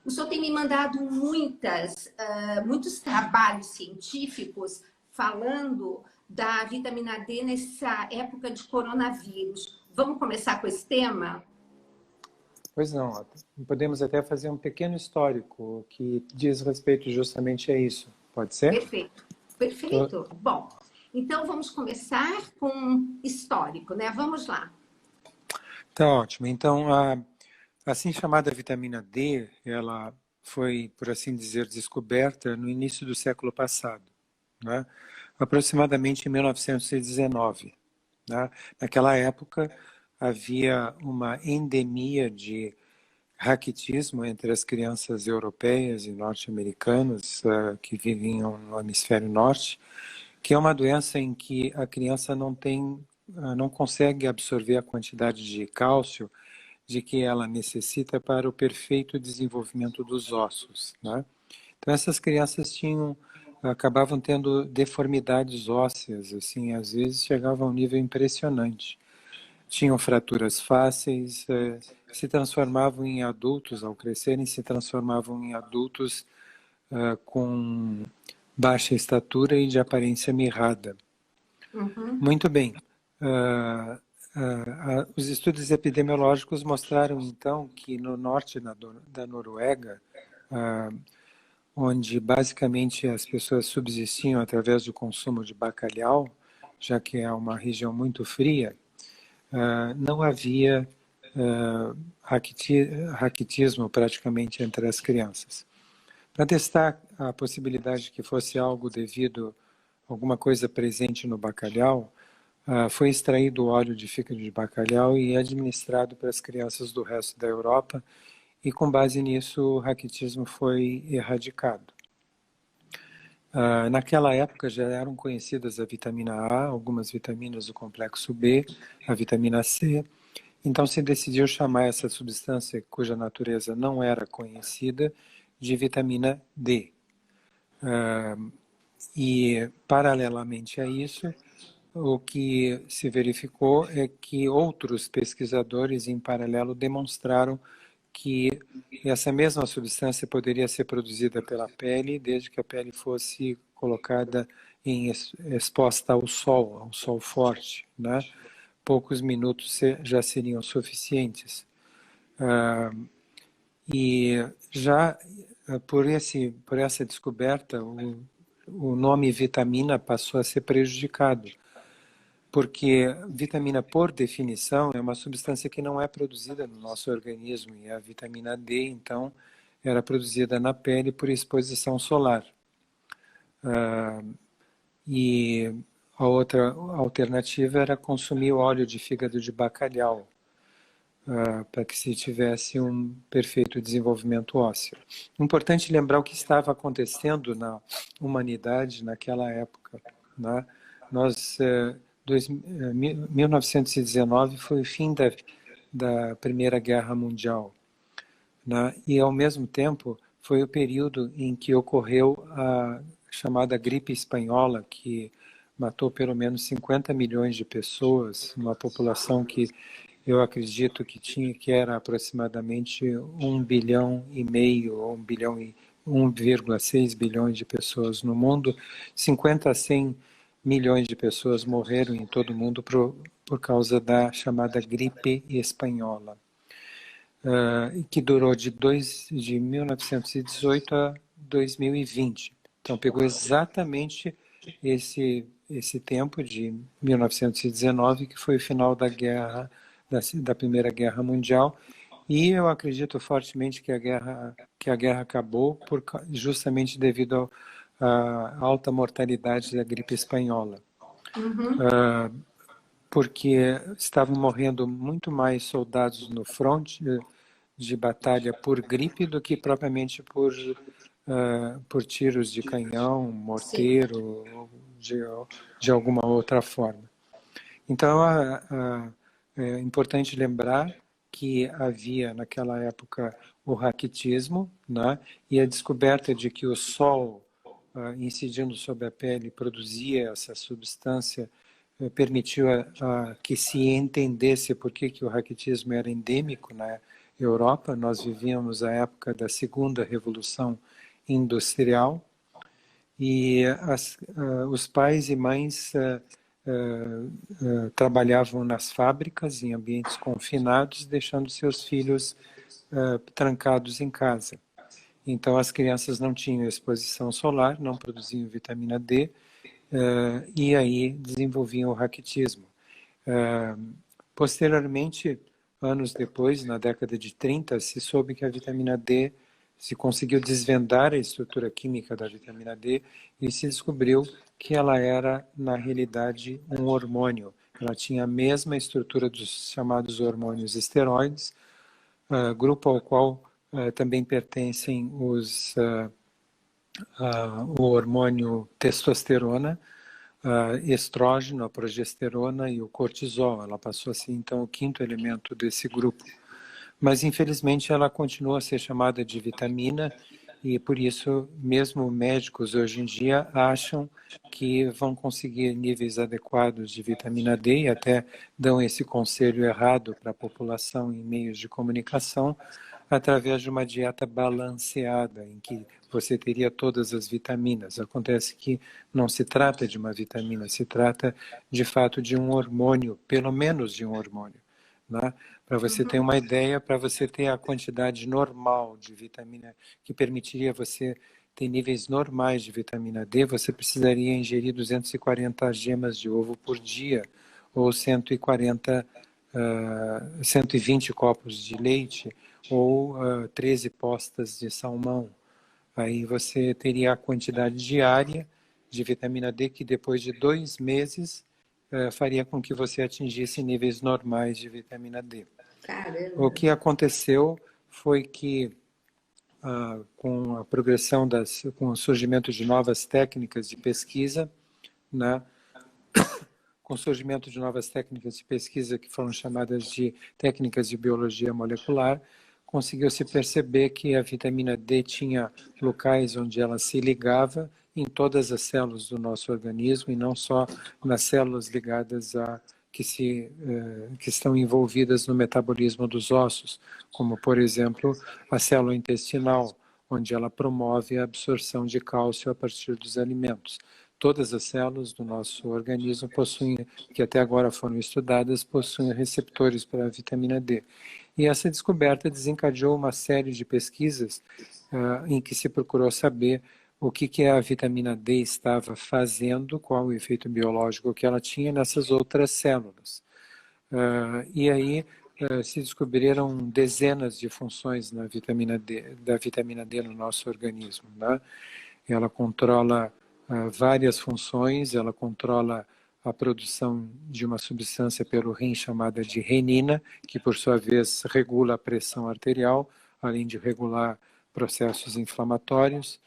O senhor tem me mandado muitos trabalhos científicos falando da vitamina D nessa época de coronavírus. Vamos começar com esse tema? Pois não, podemos até fazer um pequeno histórico que diz respeito justamente a isso. Pode ser? Perfeito, perfeito. Bom, então vamos começar com histórico, né? Vamos lá. Tá ótimo. Então, a assim chamada vitamina D, ela foi, por assim dizer, descoberta no início do século passado, né? Aproximadamente em 1919. Né? Naquela época, havia uma endemia de raquitismo entre as crianças europeias e norte-americanas que viviam no hemisfério norte, que é uma doença em que a criança não consegue absorver a quantidade de cálcio de que ela necessita para o perfeito desenvolvimento dos ossos, né? Então essas crianças acabavam tendo deformidades ósseas, assim, às vezes chegavam a um nível impressionante. Tinham fraturas fáceis, se transformavam em adultos, ao crescerem, se transformavam em adultos com baixa estatura e de aparência mirrada. Uhum. Muito bem. Os estudos epidemiológicos mostraram, então, que no norte da Noruega, onde basicamente as pessoas subsistiam através do consumo de bacalhau, já que é uma região muito fria, não havia raquitismo praticamente entre as crianças. Para testar a possibilidade de que fosse algo devido a alguma coisa presente no bacalhau, foi extraído o óleo de fígado de bacalhau e administrado para as crianças do resto da Europa, e com base nisso o raquitismo foi erradicado. Naquela época já eram conhecidas a vitamina A, algumas vitaminas do complexo B, a vitamina C. Então se decidiu chamar essa substância cuja natureza não era conhecida de vitamina D. E paralelamente a isso, o que se verificou é que outros pesquisadores em paralelo demonstraram que essa mesma substância poderia ser produzida pela pele, desde que a pele fosse colocada exposta ao sol forte, né? Poucos minutos já seriam suficientes. E já por essa descoberta, o nome vitamina passou a ser prejudicado, porque vitamina, por definição, é uma substância que não é produzida no nosso organismo, e a vitamina D, então, era produzida na pele por exposição solar. E a outra alternativa era consumir o óleo de fígado de bacalhau, para que se tivesse um perfeito desenvolvimento ósseo. Importante lembrar o que estava acontecendo na humanidade naquela época, né? 1919 foi o fim da Primeira Guerra Mundial, né? E, ao mesmo tempo, foi o período em que ocorreu a chamada gripe espanhola, que matou pelo menos 50 milhões de pessoas, uma população que eu acredito que era aproximadamente 1,5 bilhão, ou 1,6 bilhões de pessoas no mundo. 50 a 100 milhões de pessoas morreram em todo o mundo por causa da chamada gripe espanhola, que durou de 1918 a 2020. Então pegou exatamente esse tempo de 1919, que foi o final da Primeira Guerra Mundial, e eu acredito fortemente que a guerra acabou justamente devido à alta mortalidade da gripe espanhola. Uhum. Porque estavam morrendo muito mais soldados no fronte de batalha por gripe do que propriamente por tiros de canhão, morteiro, de alguma outra forma. Então, é importante lembrar que havia naquela época o raquitismo, né? E a descoberta de que o sol incidindo sobre a pele produzia essa substância, permitiu que se entendesse por que o raquitismo era endêmico, né, Europa. Nós vivíamos a época da segunda revolução industrial e os pais e mães trabalhavam nas fábricas, em ambientes confinados, deixando seus filhos trancados em casa. Então, as crianças não tinham exposição solar, não produziam vitamina D, e aí desenvolviam o raquitismo. Posteriormente, anos depois, na década de 30, se soube que a vitamina D, se conseguiu desvendar a estrutura química da vitamina D e se descobriu que ela era, na realidade, um hormônio. Ela tinha a mesma estrutura dos chamados hormônios esteroides, grupo ao qual também pertencem o hormônio testosterona, estrógeno, a progesterona e o cortisol. Ela passou a ser, então, o quinto elemento desse grupo. Mas, infelizmente, ela continua a ser chamada de vitamina e, por isso, mesmo médicos hoje em dia acham que vão conseguir níveis adequados de vitamina D e até dão esse conselho errado para a população em meios de comunicação através de uma dieta balanceada, em que você teria todas as vitaminas. Acontece que não se trata de uma vitamina, se trata, de fato, de um hormônio, pelo menos de um hormônio. Né? Para você ter uma ideia, para você ter a quantidade normal de vitamina, que permitiria você ter níveis normais de vitamina D, você precisaria ingerir 240 gemas de ovo por dia, ou 120 copos de leite, ou 13 postas de salmão. Aí você teria a quantidade diária de vitamina D, que depois de 2 meses faria com que você atingisse níveis normais de vitamina D. Caramba. O que aconteceu foi que, com a progressão, com o surgimento de novas técnicas de pesquisa, né, com o surgimento de novas técnicas de pesquisa que foram chamadas de técnicas de biologia molecular, conseguiu-se perceber que a vitamina D tinha locais onde ela se ligava em todas as células do nosso organismo e não só nas células ligadas que estão envolvidas no metabolismo dos ossos, como, por exemplo, a célula intestinal, onde ela promove a absorção de cálcio a partir dos alimentos. Todas as células do nosso organismo possuem, que até agora foram estudadas, possuem receptores para a vitamina D. E essa descoberta desencadeou uma série de pesquisas em que se procurou saber o que a vitamina D estava fazendo, qual o efeito biológico que ela tinha nessas outras células. E aí se descobriram dezenas de funções da vitamina D no nosso organismo. Né? Ela controla várias funções, ela controla a produção de uma substância pelo rim chamada de renina, que por sua vez regula a pressão arterial, além de regular processos inflamatórios.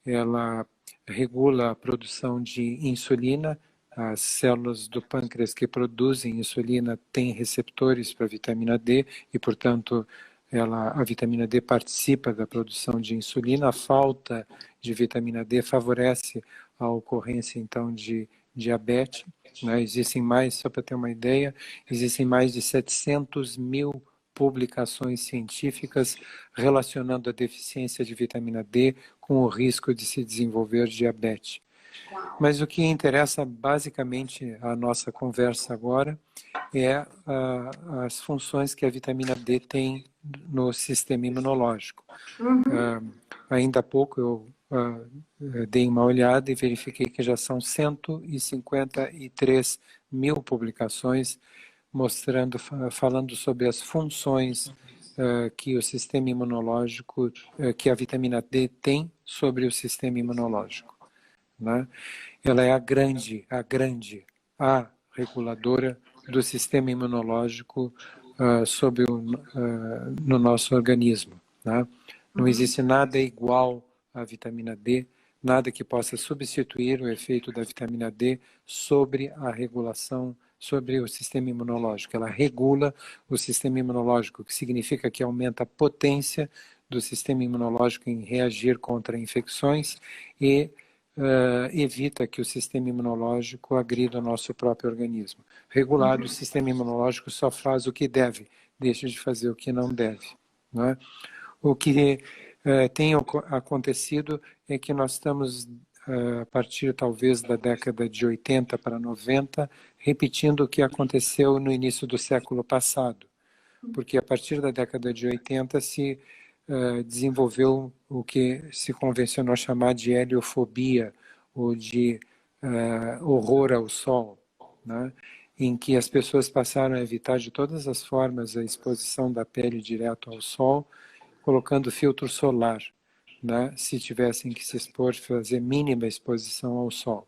Ela regula a produção de insulina. As células do pâncreas que produzem insulina têm receptores para a vitamina D e, portanto, a vitamina D participa da produção de insulina. A falta de vitamina D favorece a ocorrência, então, de diabetes. Né? Existem mais, só para ter uma ideia, existem mais de 700 mil publicações científicas relacionando a deficiência de vitamina D com o risco de se desenvolver diabetes. Mas o que interessa basicamente a nossa conversa agora é as funções que a vitamina D tem no sistema imunológico. Ainda há pouco eu dei uma olhada e verifiquei que já são 153 mil publicações falando sobre as funções que o sistema imunológico, que a vitamina D tem sobre o sistema imunológico. Né? Ela é a reguladora do sistema imunológico no nosso organismo. Né? Não existe nada igual à vitamina D, nada que possa substituir o efeito da vitamina D sobre a regulação, sobre o sistema imunológico. Ela regula o sistema imunológico, o que significa que aumenta a potência do sistema imunológico em reagir contra infecções e evita que o sistema imunológico agrida o nosso próprio organismo. Regulado, o sistema imunológico só faz o que deve, deixa de fazer o que não deve. não é? O que tem acontecido é que nós estamos, a partir talvez da década de 80 para 90, repetindo o que aconteceu no início do século passado. Porque a partir da década de 80 se desenvolveu o que se convencionou chamar de heliofobia, ou de horror ao sol, né? Em que as pessoas passaram a evitar de todas as formas a exposição da pele direto ao sol, colocando filtro solar, né? Se tivessem que se expor, fazer mínima exposição ao sol.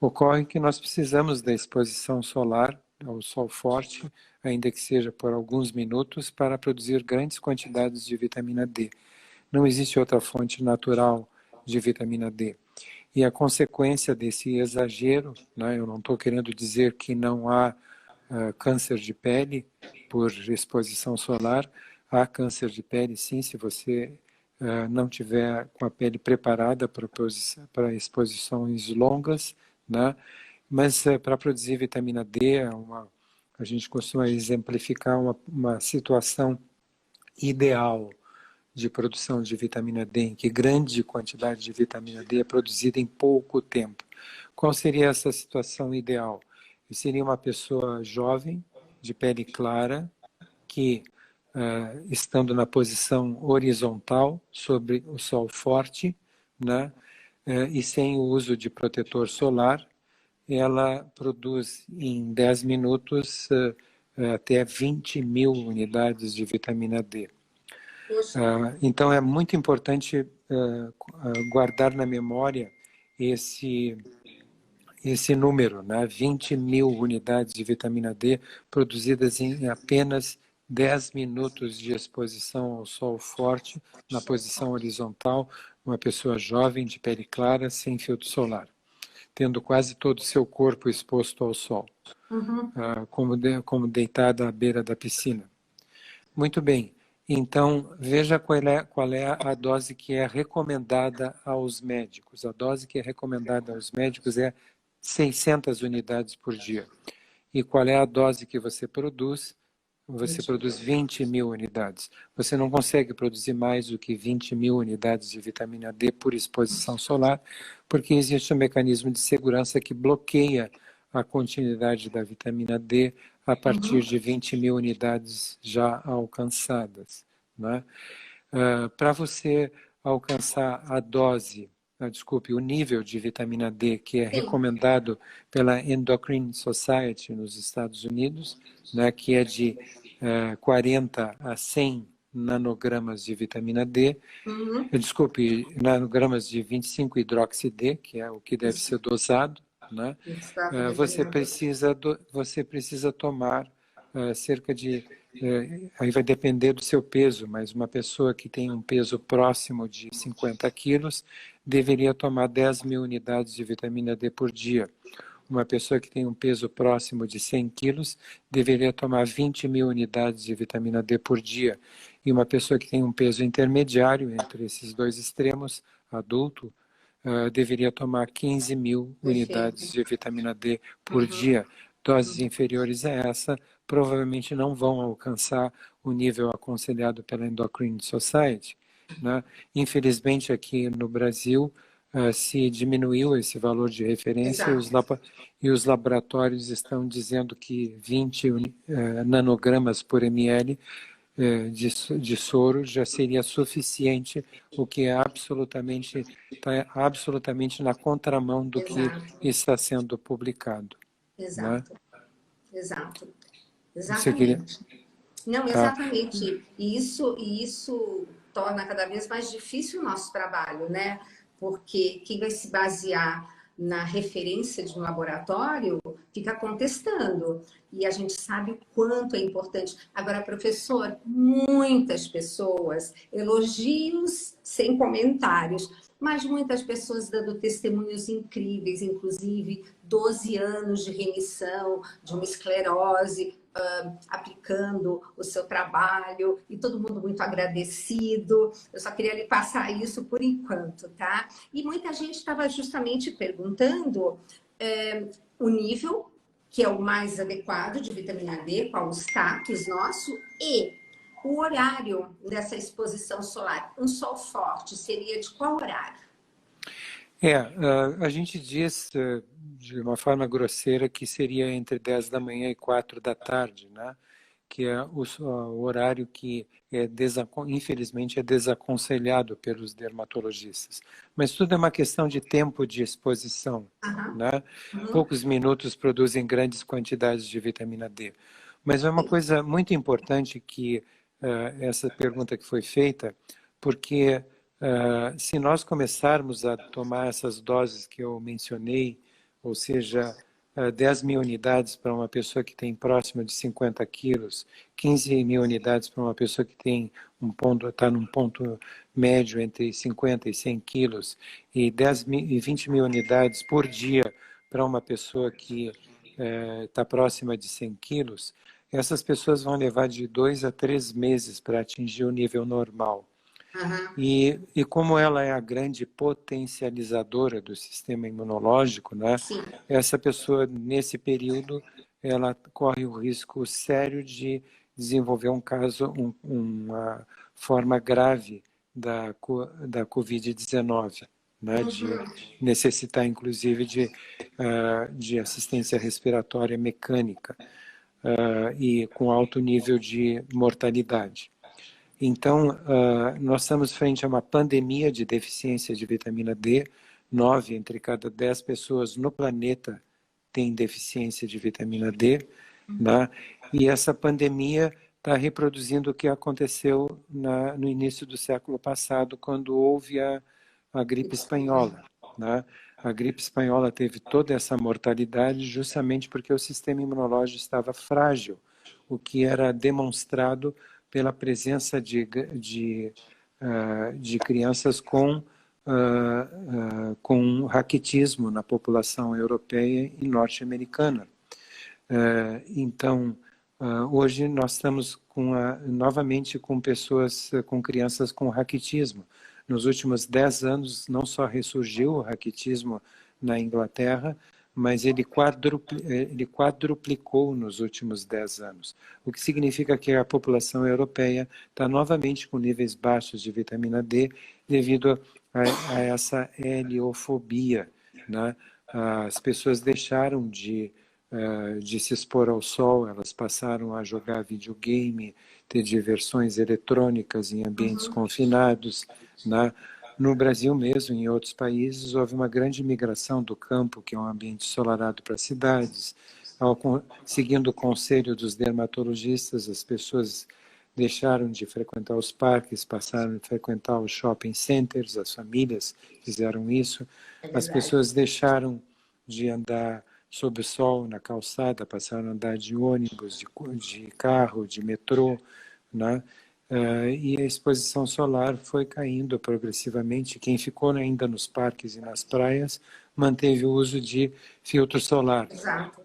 Ocorre que nós precisamos da exposição solar, ao sol forte, ainda que seja por alguns minutos, para produzir grandes quantidades de vitamina D. Não existe outra fonte natural de vitamina D. E a consequência desse exagero, né, eu não estou querendo dizer que não há câncer de pele por exposição solar, há câncer de pele sim, se você não tiver com a pele preparada para exposições longas, né? Mas para produzir vitamina D, a gente costuma exemplificar uma situação ideal de produção de vitamina D, em que grande quantidade de vitamina D é produzida em pouco tempo. Qual seria essa situação ideal? Seria uma pessoa jovem, de pele clara, que, estando na posição horizontal, sobre o sol forte, né, e sem o uso de protetor solar, ela produz em 10 minutos até 20.000 unidades de vitamina D. Então é muito importante guardar na memória esse número, né? 20.000 unidades de vitamina D produzidas em apenas 10 minutos de exposição ao sol forte, na posição horizontal, uma pessoa jovem, de pele clara, sem filtro solar, tendo quase todo o seu corpo exposto ao sol, como deitada à beira da piscina. Muito bem. Então, veja qual é a dose que é recomendada aos médicos. A dose que é recomendada aos médicos é 600 unidades por dia. E qual é a dose que você produz? Você produz 20.000 unidades. Você não consegue produzir mais do que 20.000 unidades de vitamina D por exposição solar, porque existe um mecanismo de segurança que bloqueia a continuidade da vitamina D a partir de 20.000 unidades já alcançadas, né? Para você alcançar a dose, o nível de vitamina D que é recomendado pela Endocrine Society nos Estados Unidos, né, que é de 40 a 100 nanogramas de vitamina D, nanogramas de 25-hidroxi-D, que é o que deve ser dosado, né? Você precisa tomar cerca de... aí vai depender do seu peso, mas uma pessoa que tem um peso próximo de 50 quilos deveria tomar 10.000 unidades de vitamina D por dia. Uma pessoa que tem um peso próximo de 100 quilos deveria tomar 20.000 unidades de vitamina D por dia. E uma pessoa que tem um peso intermediário entre esses dois extremos, adulto, deveria tomar 15.000 unidades de vitamina D por dia. Doses inferiores a essa provavelmente não vão alcançar o nível aconselhado pela Endocrine Society, né? Infelizmente, aqui no Brasil, se diminuiu esse valor de referência e os laboratórios estão dizendo que 20 nanogramas por ml de soro já seria suficiente, o que é está absolutamente na contramão do que está sendo publicado. Exato, né? exatamente. Não, exatamente. E isso torna cada vez mais difícil o nosso trabalho, né? Porque quem vai se basear na referência de um laboratório fica contestando. E a gente sabe o quanto é importante. Agora, professor, muitas pessoas, elogios sem comentários, mas muitas pessoas dando testemunhos incríveis, inclusive 12 anos de remissão de uma esclerose, aplicando o seu trabalho, e todo mundo muito agradecido. Eu só queria lhe passar isso por enquanto, tá? E muita gente estava justamente perguntando o nível, que é o mais adequado de vitamina D, qual o status nosso, e O horário dessa exposição solar, um sol forte, seria de qual horário? A gente diz de uma forma grosseira que seria entre 10 da manhã e 4 da tarde, né? Que é o horário que infelizmente é desaconselhado pelos dermatologistas. Mas tudo é uma questão de tempo de exposição, né? Poucos minutos produzem grandes quantidades de vitamina D. Mas é uma coisa muito importante que essa pergunta que foi feita, porque se nós começarmos a tomar essas doses que eu mencionei, ou seja, 10 mil unidades para uma pessoa que tem próximo de 50 quilos, 15 mil unidades para uma pessoa que tem está num ponto médio entre 50 e 100 quilos, e 20 mil unidades por dia para uma pessoa que está próxima de 100 quilos, essas pessoas vão levar de 2 a 3 meses para atingir o nível normal. E como ela é a grande potencializadora do sistema imunológico, né? Essa pessoa, nesse período, ela corre o risco sério de desenvolver um caso, uma forma grave da Covid-19, né? De necessitar, inclusive, de assistência respiratória mecânica e com alto nível de mortalidade. Então, nós estamos frente a uma pandemia de deficiência de vitamina D. 9 entre cada 10 pessoas no planeta têm deficiência de vitamina D. Né? E essa pandemia está reproduzindo o que aconteceu no início do século passado, quando houve a gripe espanhola. Né? A gripe espanhola teve toda essa mortalidade justamente porque o sistema imunológico estava frágil, o que era demonstrado pela presença de crianças com raquitismo na população europeia e norte-americana. Então, hoje nós estamos novamente com com crianças com raquitismo. Nos últimos 10 anos, não só ressurgiu o raquitismo na Inglaterra, mas ele quadruplicou nos últimos 10 anos, o que significa que a população europeia está novamente com níveis baixos de vitamina D devido a essa heliofobia. Né? As pessoas deixaram de se expor ao sol, elas passaram a jogar videogame, ter diversões eletrônicas em ambientes confinados, né? No Brasil mesmo, em outros países, houve uma grande migração do campo, que é um ambiente ensolarado, para cidades. Seguindo o conselho dos dermatologistas, as pessoas deixaram de frequentar os parques, passaram a frequentar os shopping centers, as famílias fizeram isso. As pessoas deixaram de andar sob o sol na calçada, passaram a andar de ônibus, de carro, de metrô, né? E a exposição solar foi caindo progressivamente. Quem ficou ainda nos parques e nas praias manteve o uso de filtro solar.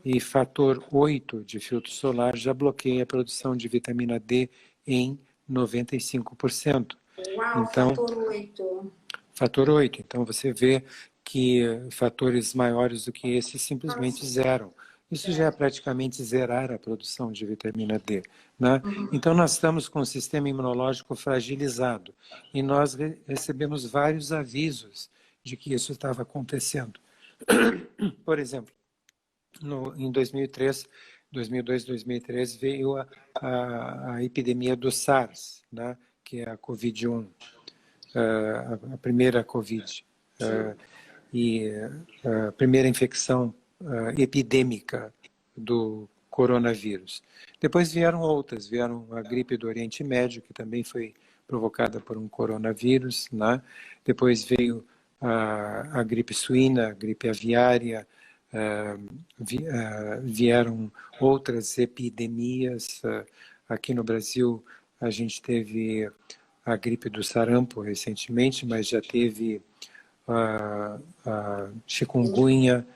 E fator 8 de filtro solar já bloqueia a produção de vitamina D em 95%. Uau, então, fator 8. Fator 8. Então, você vê que fatores maiores do que esse simplesmente zeram. Isso já é praticamente zerar a produção de vitamina D. Né? Então, nós estamos com o sistema imunológico fragilizado e nós recebemos vários avisos de que isso estava acontecendo. Por exemplo, em 2002, 2003, veio a epidemia do SARS, né? Que é a Covid-1, a primeira Covid, e a primeira infecção epidêmica do coronavírus. Depois vieram outras, vieram a gripe do Oriente Médio, que também foi provocada por um coronavírus, né? Depois veio a gripe suína, a gripe aviária, vieram outras epidemias. Aqui no Brasil, a gente teve a gripe do sarampo recentemente, mas já teve a chikungunya,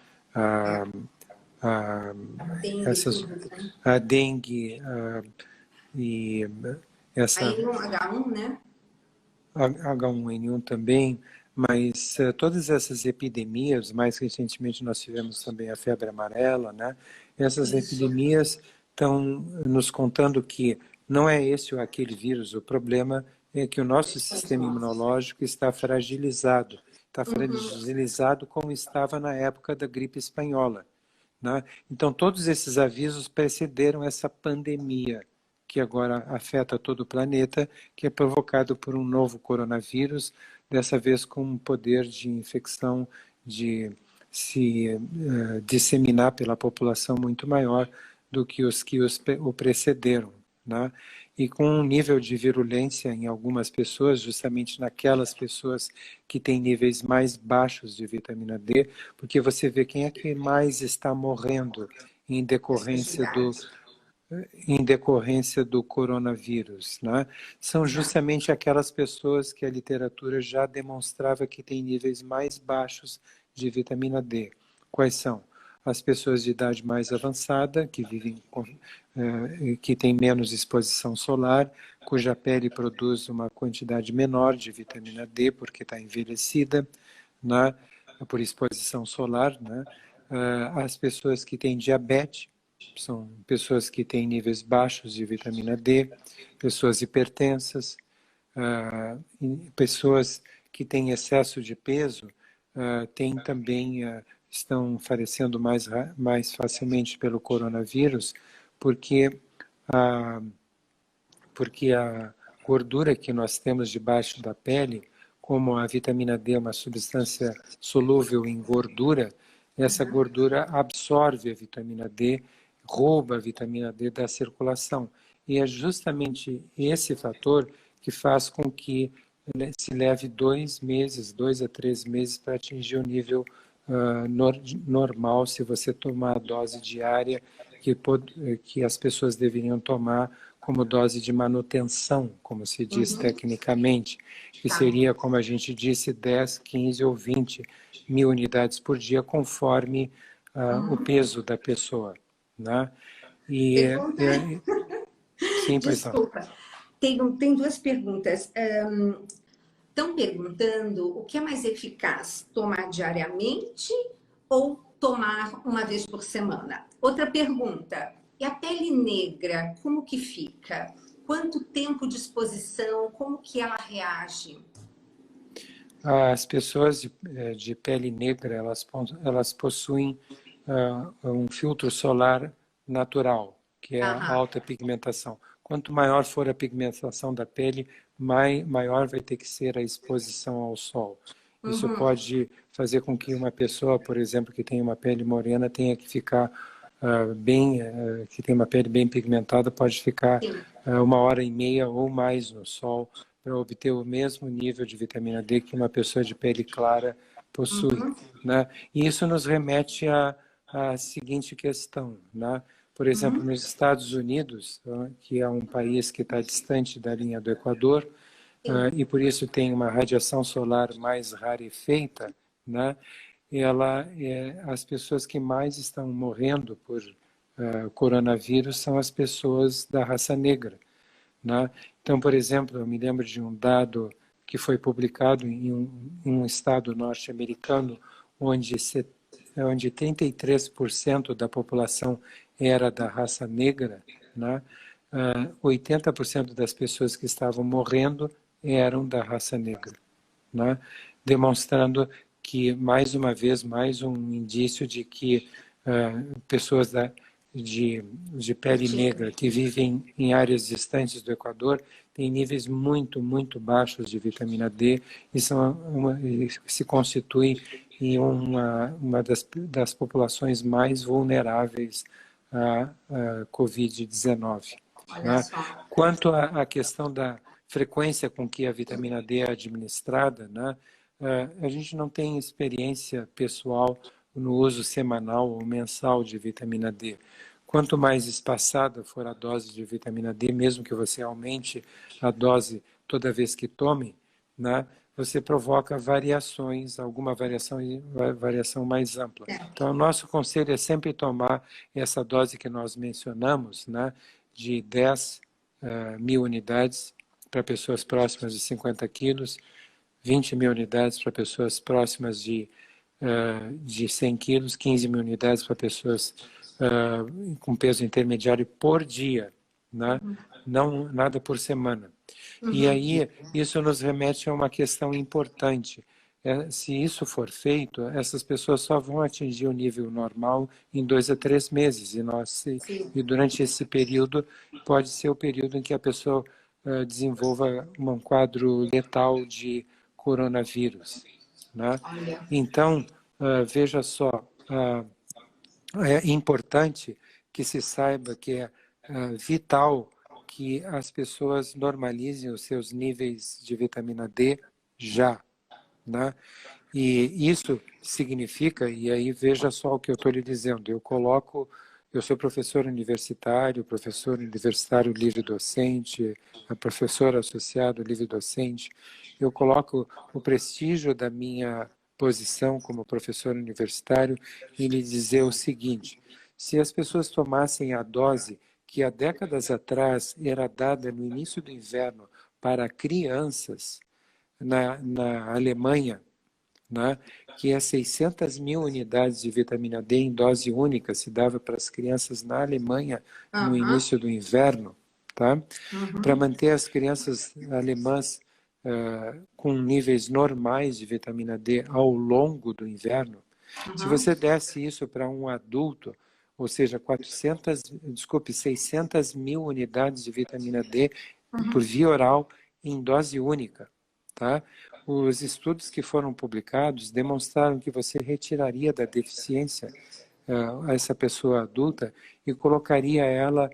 a dengue e essa H1, né? H1N1 também, mas todas essas epidemias, mais recentemente nós tivemos também a febre amarela, né? Essas epidemias estão nos contando que não é esse ou aquele vírus. O problema é que o nosso sistema imunológico está fragilizado. Está fragilizado como estava na época da gripe espanhola, né? Então, todos esses avisos precederam essa pandemia, que agora afeta todo o planeta, que é provocado por um novo coronavírus, dessa vez com um poder de infecção, de se disseminar pela população muito maior do que os que o precederam, né? E com um nível de virulência em algumas pessoas, justamente naquelas pessoas que têm níveis mais baixos de vitamina D, porque você vê quem é que mais está morrendo em decorrência do coronavírus, né? São justamente aquelas pessoas que a literatura já demonstrava que têm níveis mais baixos de vitamina D. Quais são? As pessoas de idade mais avançada, que vivem que têm menos exposição solar, cuja pele produz uma quantidade menor de vitamina D, porque está envelhecida, né, por exposição solar, né? As pessoas que têm diabetes, são pessoas que têm níveis baixos de vitamina D, pessoas hipertensas, pessoas que têm excesso de peso, têm também, estão falecendo mais facilmente pelo coronavírus, porque a gordura que nós temos debaixo da pele, como a vitamina D é uma substância solúvel em gordura, essa gordura absorve a vitamina D, rouba a vitamina D da circulação. E é justamente esse fator que faz com que se leve 2 a 3 meses para atingir o nível normal, se você tomar a dose diária que as pessoas deveriam tomar como dose de manutenção, como se diz tecnicamente, que seria, como a gente disse, 10, 15 ou 20 mil unidades por dia, conforme o peso da pessoa, né? Sim, desculpa, tem duas perguntas. Estão perguntando o que é mais eficaz, tomar diariamente ou tomar uma vez por semana? Outra pergunta, e a pele negra, como que fica? Quanto tempo de exposição? Como que ela reage? As pessoas de pele negra, elas possuem um filtro solar natural, que é a alta pigmentação. Quanto maior for a pigmentação da pele, maior vai ter que ser a exposição ao sol. Isso pode fazer com que uma pessoa, por exemplo, que tem uma pele morena, tenha que ficar que tem uma pele bem pigmentada, pode ficar 1h30 ou mais no sol para obter o mesmo nível de vitamina D que uma pessoa de pele clara possui, né? E isso nos remete à seguinte questão, né? Por exemplo, nos Estados Unidos, que é um país que está distante da linha do Equador, e por isso tem uma radiação solar mais rarefeita, né? As pessoas que mais estão morrendo por coronavírus são as pessoas da raça negra, né? Então, por exemplo, eu me lembro de um dado que foi publicado em um estado norte-americano, onde 33% da população era da raça negra, né? 80% das pessoas que estavam morrendo eram da raça negra, né? Demonstrando que, mais uma vez, mais um indício de que pessoas de pele negra que vivem em áreas distantes do Equador têm níveis muito, muito baixos de vitamina D e se constituem em uma das populações mais vulneráveis à Covid-19. Né? Quanto à questão da frequência com que a vitamina D é administrada, né? A gente não tem experiência pessoal no uso semanal ou mensal de vitamina D. Quanto mais espaçada for a dose de vitamina D, mesmo que você aumente a dose toda vez que tome, né, você provoca variações, alguma variação mais ampla. Então, o nosso conselho é sempre tomar essa dose que nós mencionamos, né, de 10 mil unidades para pessoas próximas de 50 quilos, 20 mil unidades para pessoas próximas de 100 quilos, 15 mil unidades para pessoas com peso intermediário por dia, né? não nada por semana. E aí, isso nos remete a uma questão importante. Se isso for feito, essas pessoas só vão atingir o nível normal em 2 a 3 meses. E durante esse período, pode ser o período em que a pessoa desenvolva um quadro letal de coronavírus, né? Então, veja só, é importante que se saiba que é vital que as pessoas normalizem os seus níveis de vitamina D já, né? E isso significa, e aí veja só o que eu estou lhe dizendo, eu sou professor universitário livre docente, professor associado livre docente, eu coloco o prestígio da minha posição como professor universitário e lhe dizer o seguinte: se as pessoas tomassem a dose que há décadas atrás era dada no início do inverno para crianças na Alemanha, né, que é 600 mil unidades de vitamina D em dose única, se dava para as crianças na Alemanha no início do inverno, tá? Para manter as crianças alemãs com níveis normais de vitamina D ao longo do inverno. Se você desse isso para um adulto, ou seja, 600 mil unidades de vitamina D por via oral em dose única, tá? Os estudos que foram publicados demonstraram que você retiraria da deficiência essa pessoa adulta e colocaria ela,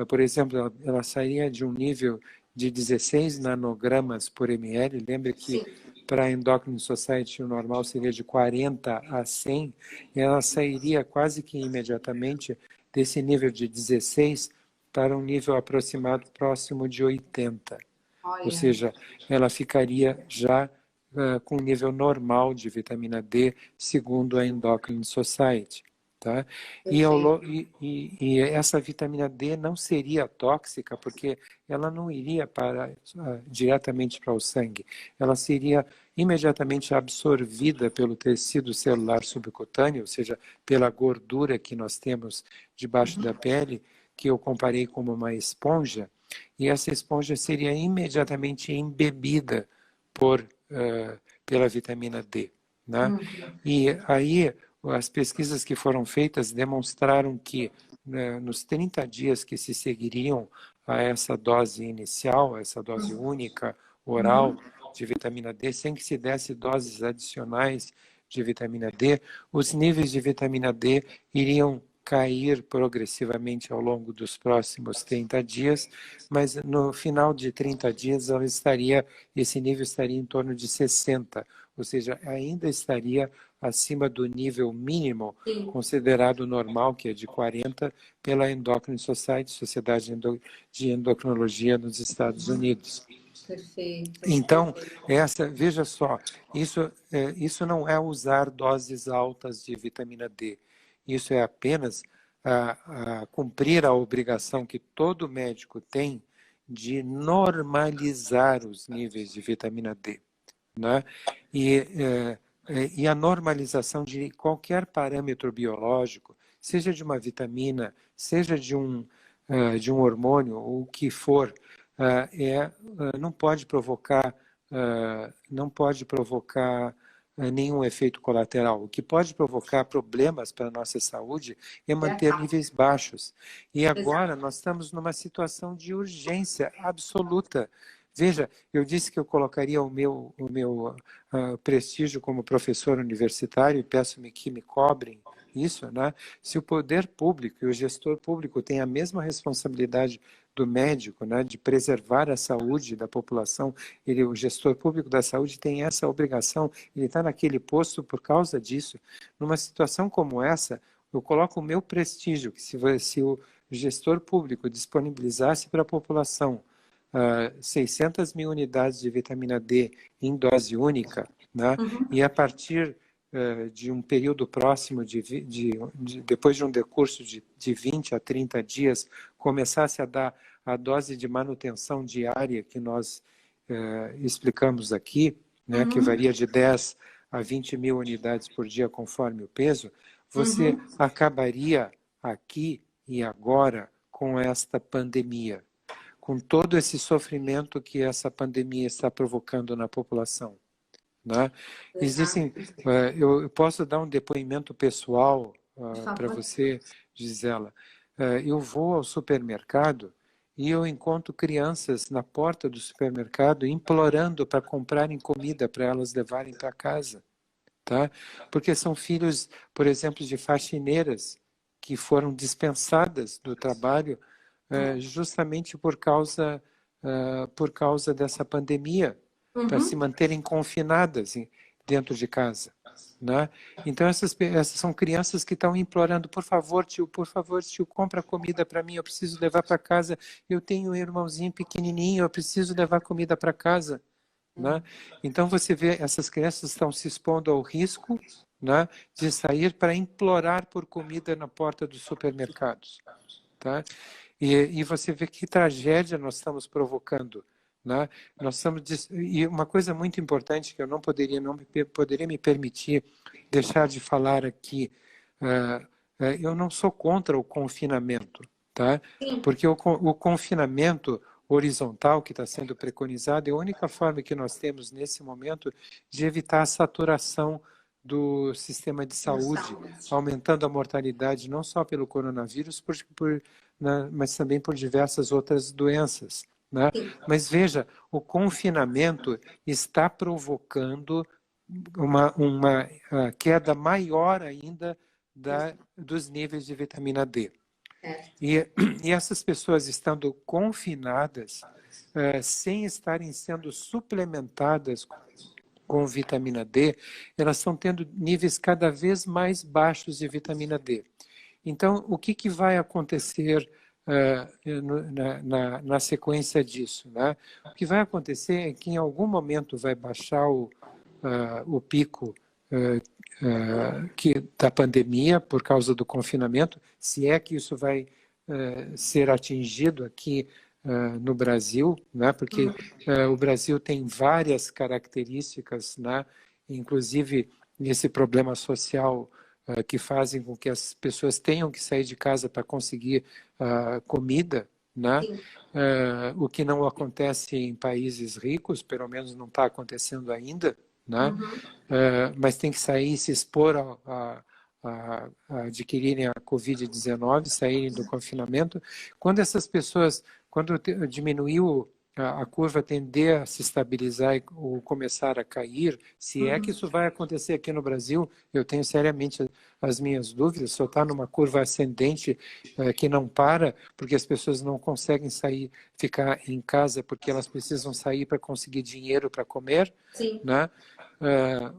por exemplo, ela sairia de um nível de 16 nanogramas por ml. Lembre que para a Endocrine Society o normal seria de 40 a 100, e ela sairia quase que imediatamente desse nível de 16 para um nível aproximado próximo de 80. Ou seja, ela ficaria já com nível normal de vitamina D, segundo a Endocrine Society. Tá? E essa vitamina D não seria tóxica, porque ela não iria diretamente para o sangue. Ela seria imediatamente absorvida pelo tecido celular subcutâneo, ou seja, pela gordura que nós temos debaixo da pele, que eu comparei como uma esponja, e essa esponja seria imediatamente embebida pela vitamina D, né? E aí as pesquisas que foram feitas demonstraram que nos 30 dias que se seguiriam a essa dose inicial, essa dose única oral de vitamina D, sem que se desse doses adicionais de vitamina D, os níveis de vitamina D iriam cair progressivamente ao longo dos próximos 30 dias, mas no final de 30 dias esse nível estaria em torno de 60, ou seja, ainda estaria acima do nível mínimo considerado normal, que é de 40, pela Endocrine Society, Sociedade de Endocrinologia nos Estados Unidos. Perfeito. Então, veja só, isso não é usar doses altas de vitamina D. Isso é apenas cumprir a obrigação que todo médico tem de normalizar os níveis de vitamina D, né? E a normalização de qualquer parâmetro biológico, seja de uma vitamina, seja de um hormônio, o que for, não pode provocar nenhum efeito colateral. O que pode provocar problemas para a nossa saúde é manter níveis baixos. E agora nós estamos numa situação de urgência absoluta. Veja, eu disse que eu colocaria o meu prestígio como professor universitário, e peço-me que me cobrem isso, né? Se o poder público e o gestor público têm a mesma responsabilidade do médico, né, de preservar a saúde da população, o gestor público da saúde tem essa obrigação, ele está naquele posto por causa disso. Numa situação como essa, eu coloco o meu prestígio, que se o gestor público disponibilizasse para a população 600 mil unidades de vitamina D em dose única, né, e a partir de um período próximo, depois de um decurso de 20 a 30 dias, começasse a dar a dose de manutenção diária que nós explicamos aqui, né, que varia de 10 a 20 mil unidades por dia conforme o peso, você acabaria aqui e agora com esta pandemia. com todo esse sofrimento que essa pandemia está provocando na população, né? Existem, eu posso dar um depoimento pessoal para você, Gisela. Eu vou ao supermercado e eu encontro crianças na porta do supermercado implorando para comprarem comida para elas levarem para casa, tá? Porque são filhos, por exemplo, de faxineiras que foram dispensadas do trabalho justamente por causa dessa pandemia, para se manterem confinadas dentro de casa, né? Então essas são crianças que estão implorando, por favor, tio, compra comida para mim, eu preciso levar para casa, eu tenho um irmãozinho pequenininho, eu preciso levar comida para casa, né? Então você vê, essas crianças estão se expondo ao risco, né, de sair para implorar por comida na porta dos supermercados, tá? E você vê que tragédia nós estamos provocando, né? E uma coisa muito importante que eu não poderia me permitir deixar de falar aqui, eu não sou contra o confinamento, tá? Porque o confinamento horizontal que está sendo preconizado é a única forma que nós temos nesse momento de evitar a saturação do sistema de saúde, aumentando a mortalidade não só pelo coronavírus, mas também por diversas outras doenças, né? Mas veja, o confinamento está provocando uma queda maior ainda dos níveis de vitamina D. E essas pessoas estando confinadas, sem estarem sendo suplementadas com vitamina D, elas estão tendo níveis cada vez mais baixos de vitamina D. Então, o que vai acontecer na sequência disso, né? O que vai acontecer é que em algum momento vai baixar o pico da pandemia por causa do confinamento, se é que isso vai ser atingido aqui no Brasil, né? Porque o Brasil tem várias características, né? Inclusive esse problema social que fazem com que as pessoas tenham que sair de casa para conseguir comida, né? O que não acontece em países ricos, pelo menos não está acontecendo ainda, né? Mas tem que sair e se expor a adquirirem a Covid-19, saírem do confinamento. Quando essas pessoas, quando diminuiu a curva tender a se estabilizar ou começar a cair, se é que isso vai acontecer aqui no Brasil, eu tenho seriamente as minhas dúvidas, só está numa curva ascendente que não para, porque as pessoas não conseguem sair, ficar em casa, porque elas precisam sair para conseguir dinheiro para comer, né?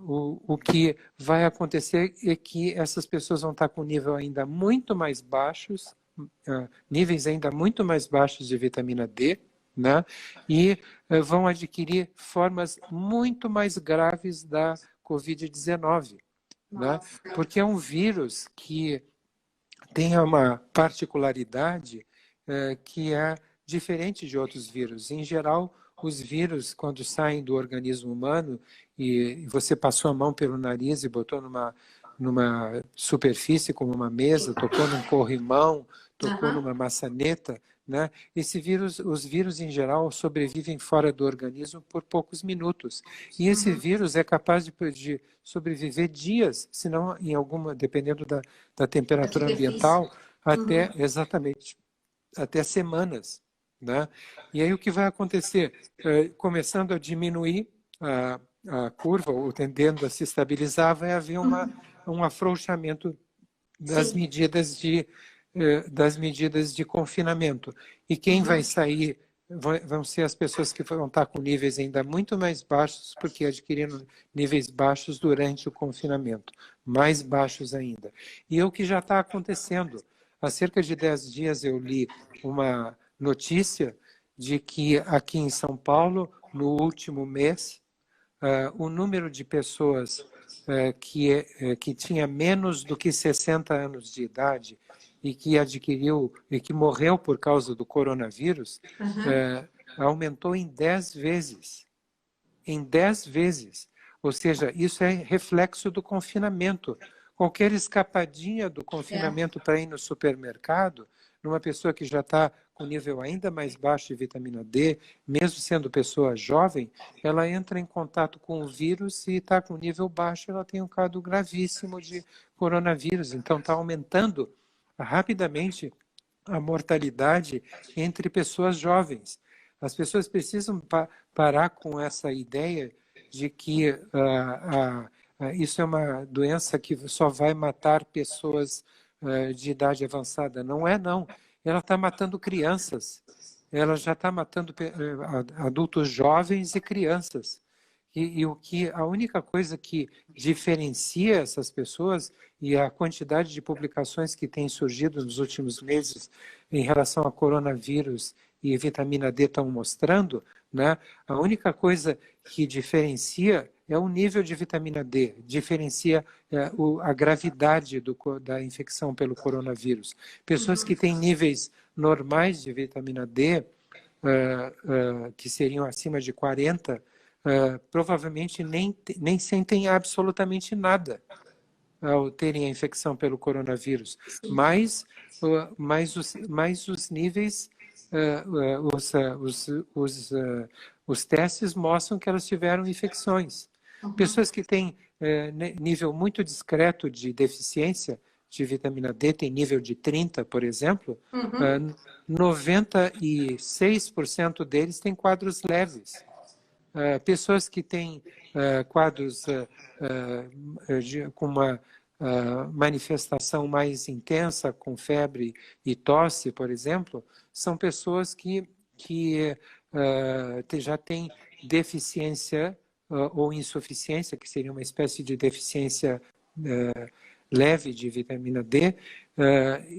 O que vai acontecer é que essas pessoas vão estar com nível ainda muito mais baixos, níveis ainda muito mais baixos de vitamina D, né? E vão adquirir formas muito mais graves da Covid-19, né? Porque é um vírus que tem uma particularidade que é diferente de outros vírus. Em geral, os vírus, quando saem do organismo humano e você passou a mão pelo nariz e botou numa superfície como uma mesa, tocou num corrimão, tocou numa maçaneta, né? Os vírus em geral sobrevivem fora do organismo por poucos minutos. E esse vírus é capaz de sobreviver dias, se não em alguma, dependendo da temperatura ambiental, até semanas, né? E aí o que vai acontecer? Começando a diminuir a curva, ou tendendo a se estabilizar, vai haver um afrouxamento das medidas de confinamento. E quem vai sair vão ser as pessoas que vão estar com níveis ainda muito mais baixos, porque adquiriram níveis baixos durante o confinamento, mais baixos ainda. E é o que já está acontecendo. Há cerca de 10 dias eu li uma notícia de que aqui em São Paulo, no último mês, o número de pessoas que tinha menos do que 60 anos de idade e que morreu por causa do coronavírus, aumentou em 10 vezes. Em 10 vezes. Ou seja, isso é reflexo do confinamento. Qualquer escapadinha do confinamento para ir no supermercado, numa pessoa que já está com nível ainda mais baixo de vitamina D, mesmo sendo pessoa jovem, ela entra em contato com o vírus e está com nível baixo, ela tem um quadro gravíssimo de coronavírus. Então, está aumentando rapidamente a mortalidade entre pessoas jovens. As pessoas precisam parar com essa ideia de que isso é uma doença que só vai matar pessoas de idade avançada. Não é, não. Ela está matando crianças. Ela já está matando adultos jovens e crianças. E a única coisa que diferencia essas pessoas e a quantidade de publicações que tem surgido nos últimos meses em relação a coronavírus e vitamina D estão mostrando, né? A única coisa que diferencia é o nível de vitamina D, diferencia a gravidade da infecção pelo coronavírus. Pessoas que têm níveis normais de vitamina D, que seriam acima de 40, provavelmente nem sentem absolutamente nada ao terem a infecção pelo coronavírus, mas os níveis, os testes mostram que elas tiveram infecções. Pessoas que têm nível muito discreto de deficiência de vitamina D, tem nível de 30, por exemplo, 96% deles têm quadros leves. Pessoas que têm quadros com uma manifestação mais intensa, com febre e tosse, por exemplo, são pessoas que já têm deficiência ou insuficiência, que seria uma espécie de deficiência leve de vitamina D,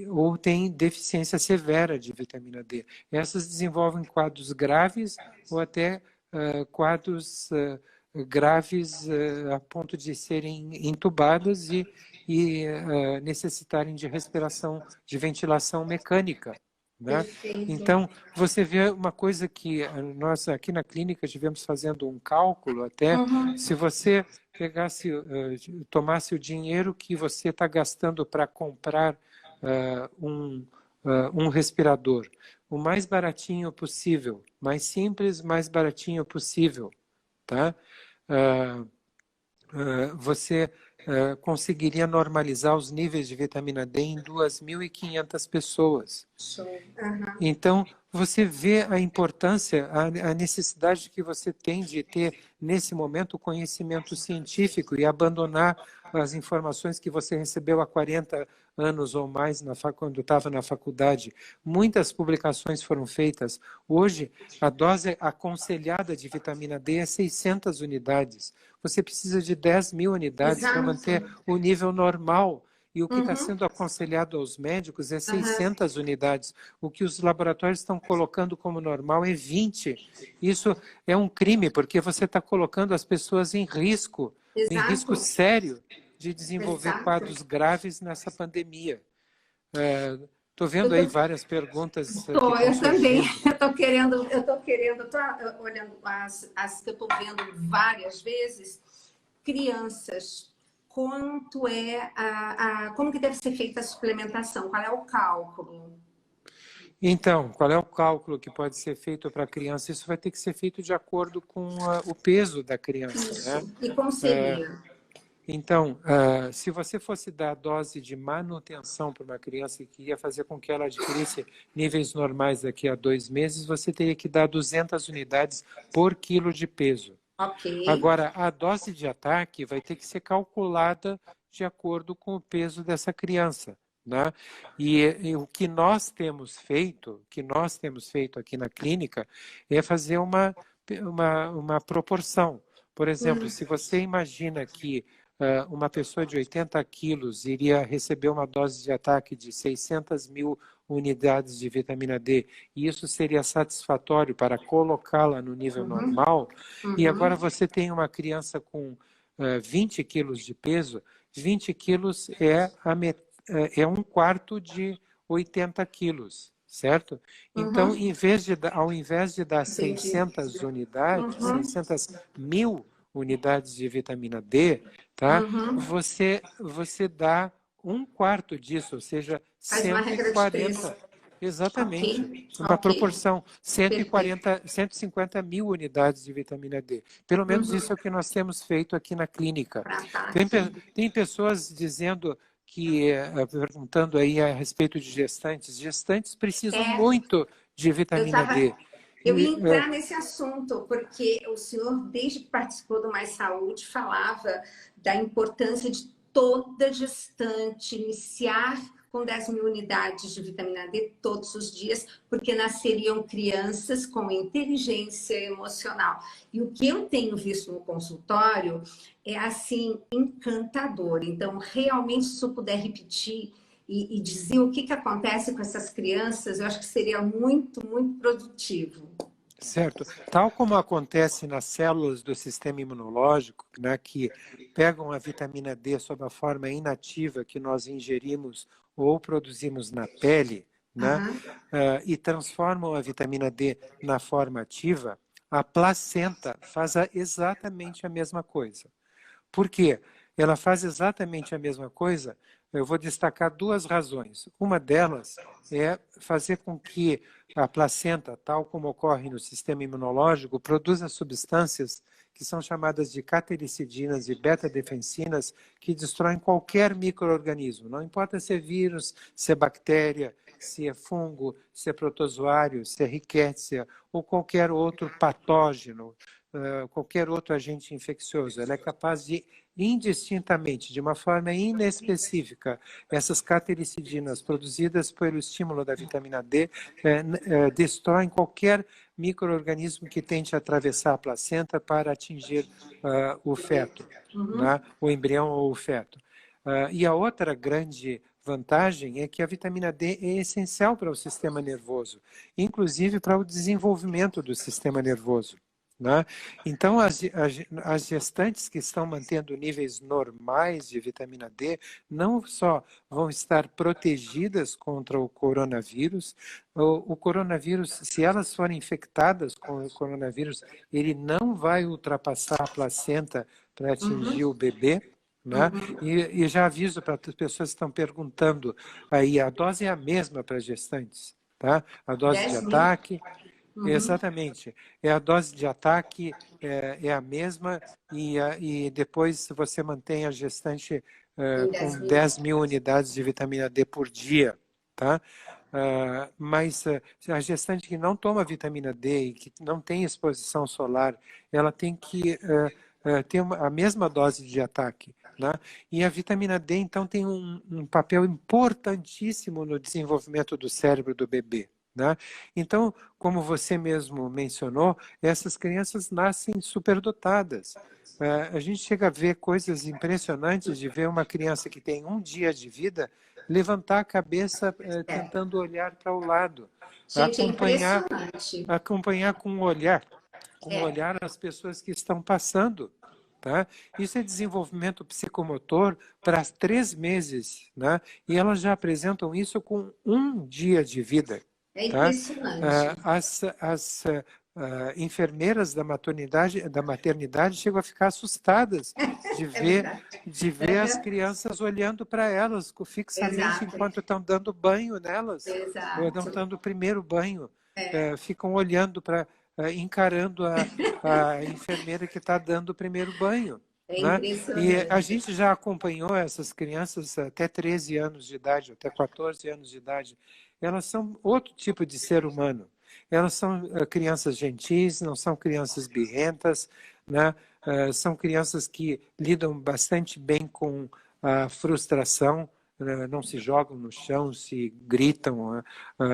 ou tem deficiência severa de vitamina D. Essas desenvolvem quadros graves ou até quadros graves a ponto de serem entubadas e necessitarem de respiração, de ventilação mecânica. Né? Então, você vê uma coisa que nós aqui na clínica estivemos fazendo um cálculo até, se você tomasse o dinheiro que você está gastando para comprar um respirador, o mais baratinho possível, mais simples, mais baratinho possível, tá? Você conseguiria normalizar os níveis de vitamina D em 2.500 pessoas. Então, você vê a importância, a necessidade que você tem de ter, nesse momento, o conhecimento científico e abandonar as informações que você recebeu há 40 anos ou mais quando estava na faculdade. Muitas publicações foram feitas. Hoje, a dose aconselhada de vitamina D é 600 unidades. Você precisa de 10.000 unidades para manter o nível normal. E o que está sendo aconselhado aos médicos é 600 unidades. O que os laboratórios estão colocando como normal é 20. Isso é um crime, porque você está colocando as pessoas em risco sério de desenvolver quadros graves nessa pandemia. Estou vendo aí várias perguntas. Eu também. Eu estou olhando as que eu estou vendo várias vezes. Crianças, como que deve ser feita a suplementação? Qual é o cálculo? Então, qual é o cálculo que pode ser feito para a criança? Isso vai ter que ser feito de acordo com o peso da criança. Isso. Né? E como seria? Então, se você fosse dar dose de manutenção para uma criança que ia fazer com que ela adquirisse níveis normais daqui a 2 meses, você teria que dar 200 unidades por quilo de peso. Okay. Agora, a dose de ataque vai ter que ser calculada de acordo com o peso dessa criança. Né? E o que nós temos feito, aqui na clínica, é fazer uma proporção. Por exemplo, se você imagina que uma pessoa de 80 quilos iria receber uma dose de ataque de 600.000 unidades de vitamina D, e isso seria satisfatório para colocá-la no nível normal, e agora você tem uma criança com 20 quilos de peso, 20 quilos é um quarto de 80 quilos, certo? Então, ao invés de dar 600 unidades, 600.000 unidades de vitamina D, tá? Você dá um quarto disso, ou seja, 140. Exatamente. Ok, Uma ok, proporção, perfeito. 150 mil unidades de vitamina D. Pelo menos isso é o que nós temos feito aqui na clínica. Para estar Tem, aqui. tem pessoas dizendo que, perguntando aí a respeito de gestantes, gestantes precisam É, muito de eu vitamina estava. D. Eu ia E, entrar nesse assunto, porque o senhor, desde que participou do Mais Saúde, falava da importância de toda gestante iniciar com 10 mil unidades de vitamina D todos os dias, porque nasceriam crianças com inteligência emocional. E o que eu tenho visto no consultório é, assim, encantador. Então, realmente, se eu puder repetir e dizer o que acontece com essas crianças, eu acho que seria muito, muito produtivo. certo. Tal como acontece nas células do sistema imunológico, né, que pegam a vitamina D sob a forma inativa que nós ingerimos ou produzimos na pele, né, Aham. e transformam a vitamina D na forma ativa, a placenta faz exatamente a mesma coisa. Por quê? Ela faz exatamente a mesma coisa. Eu vou destacar duas razões. Uma delas é fazer com que a placenta, tal como ocorre no sistema imunológico, produza substâncias que são chamadas de catericidinas e beta-defensinas, que destroem qualquer micro-organismo. Não importa se é vírus, se é bactéria, se é fungo, se é protozoário, se é rickettsia ou qualquer outro patógeno, qualquer outro agente infeccioso. Ela é capaz de, indistintamente, de uma forma inespecífica, essas catericidinas produzidas pelo estímulo da vitamina D destroem qualquer micro-organismo que tente atravessar a placenta para atingir o feto, Uhum. né? O embrião ou o feto. E a outra grande vantagem é que a vitamina D é essencial para o sistema nervoso, inclusive para o desenvolvimento do sistema nervoso, né? Então, as gestantes que estão mantendo níveis normais de vitamina D não só vão estar protegidas contra o coronavírus, o coronavírus, se elas forem infectadas com o coronavírus, ele não vai ultrapassar a placenta para atingir o bebê, né? E já aviso para as pessoas que estão perguntando aí, a dose é a mesma para gestantes, tá? A dose de 10 mil. ataque. Exatamente. A dose de ataque é a mesma e depois você mantém a gestante Em 10 com mil. 10 mil unidades de vitamina D por dia, tá? Mas a gestante que não toma vitamina D e que não tem exposição solar, ela tem que ter a mesma dose de ataque, né? E a vitamina D, então, tem um papel importantíssimo no desenvolvimento do cérebro do bebê, né? Então, como você mesmo mencionou, essas crianças nascem superdotadas. A gente chega a ver coisas impressionantes de ver uma criança que tem um dia de vida levantar a cabeça É. tentando olhar para o lado, Gente, é acompanhar, impressionante. acompanhar com o É, olhar as pessoas que estão passando. Tá? Isso é desenvolvimento psicomotor para 3 meses, né? E elas já apresentam isso com um dia de vida. é Tá? impressionante. As enfermeiras da maternidade chegam a ficar assustadas É verdade. de ver as crianças olhando para elas fixamente Exato, enquanto estão dando banho nelas, ou estão exato. dando o primeiro banho. Ficam olhando para, encarando a enfermeira que está dando o primeiro banho. É Né? E a impressionante. gente já acompanhou essas crianças até 13 anos de idade, até 14 anos de idade. Elas são outro tipo de ser humano. Elas são crianças gentis, não são crianças birrentas, né? São crianças que lidam bastante bem com a frustração, não se jogam no chão, se gritam.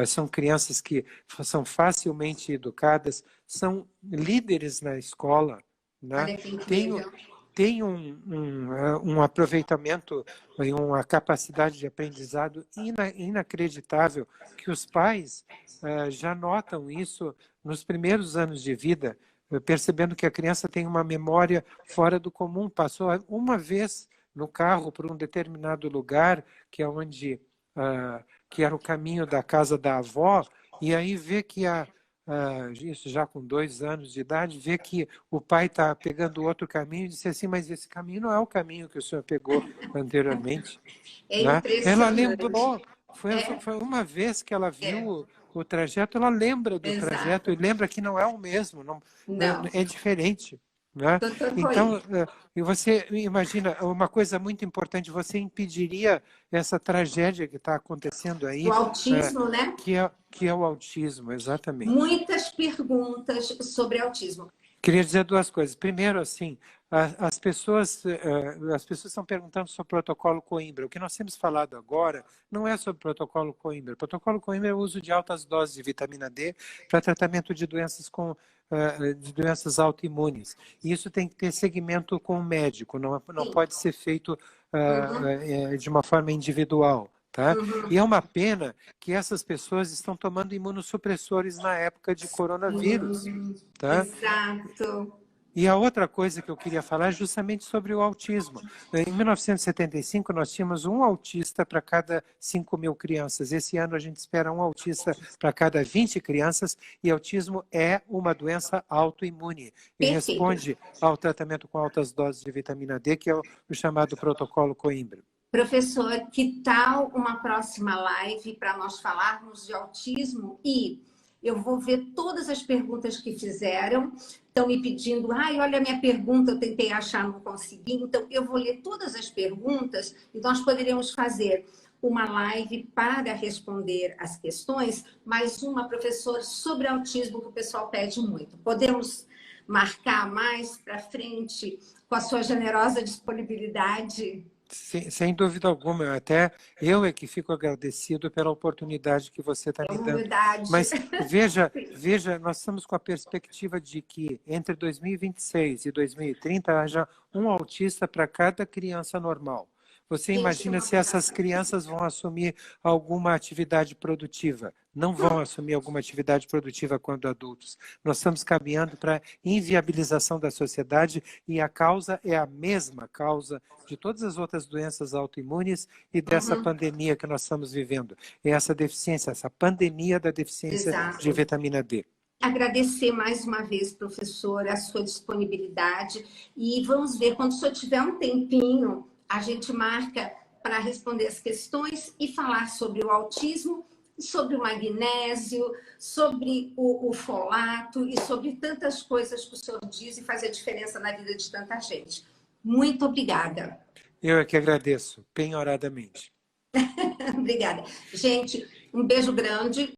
São crianças que são facilmente educadas, são líderes na escola, né? Olha que Tem, incrível. tem um aproveitamento e uma capacidade de aprendizado inacreditável, que os pais já notam isso nos primeiros anos de vida, percebendo que a criança tem uma memória fora do comum, passou uma vez no carro por um determinado lugar, que é onde que era o caminho da casa da avó, e aí vê que isso já com 2 anos de idade, vê que o pai está pegando outro caminho e disse assim, mas esse caminho não é o caminho que o senhor pegou anteriormente. É Né? Ela impressionante. lembrou, Foi uma vez que ela É, viu o trajeto, ela lembra do trajeto exato. e lembra que não é o mesmo, não, Não, é diferente. Né? doutor Então, Rui, e você imagina, uma coisa muito importante, você impediria essa tragédia que está acontecendo o aí, eh, autismo, né? que é o autismo, exatamente. Muitas perguntas sobre autismo. Queria dizer duas coisas. Primeiro, assim, as pessoas estão perguntando sobre o protocolo Coimbra. O que nós temos falado agora não é sobre o protocolo Coimbra. O protocolo Coimbra é o uso de altas doses de vitamina D para tratamento de de doenças autoimunes. E isso tem que ter segmento com o médico, não Sim. pode ser feito Uhum, de uma forma individual. Tá? E é uhum. uma pena que essas pessoas estão tomando imunossupressores na época de coronavírus. Tá? Exato. E a outra coisa que eu queria falar é justamente sobre o autismo. Em 1975, nós tínhamos um autista para cada 5.000 crianças. Esse ano, a gente espera um autista para cada 20 crianças, e autismo é uma doença autoimune e Perfeito. responde ao tratamento com altas doses de vitamina D, que é o chamado protocolo Coimbra. Professor, que tal uma próxima live para nós falarmos de autismo? E eu vou ver todas as perguntas que fizeram. Estão me pedindo, ai, olha a minha pergunta, eu tentei achar, não consegui. Então, eu vou ler todas as perguntas e nós poderíamos fazer uma live para responder as questões, mais uma, professor, sobre autismo, que o pessoal pede muito. Podemos marcar mais para frente com a sua generosa disponibilidade? Sem dúvida alguma, até eu é que fico agradecido pela oportunidade que você está É me dando. humildade. Mas veja, nós estamos com a perspectiva de que entre 2026 e 2030 haja um autista para cada criança normal. Você Gente, imagina se essas crianças vão assumir alguma atividade produtiva? Não vão assumir alguma atividade produtiva quando adultos. Nós estamos caminhando para a inviabilização da sociedade, e a causa é a mesma causa de todas as outras doenças autoimunes e dessa uhum, pandemia que nós estamos vivendo. É essa deficiência, essa pandemia da deficiência de exato. vitamina D. Agradecer mais uma vez, professor, a sua disponibilidade. E vamos ver, quando o senhor tiver um tempinho, a gente marca para responder as questões e falar sobre o autismo, sobre o magnésio, sobre o folato e sobre tantas coisas que o senhor diz e faz a diferença na vida de tanta gente. Muito obrigada. Eu é que agradeço, penhoradamente. Obrigada. Gente, um beijo grande.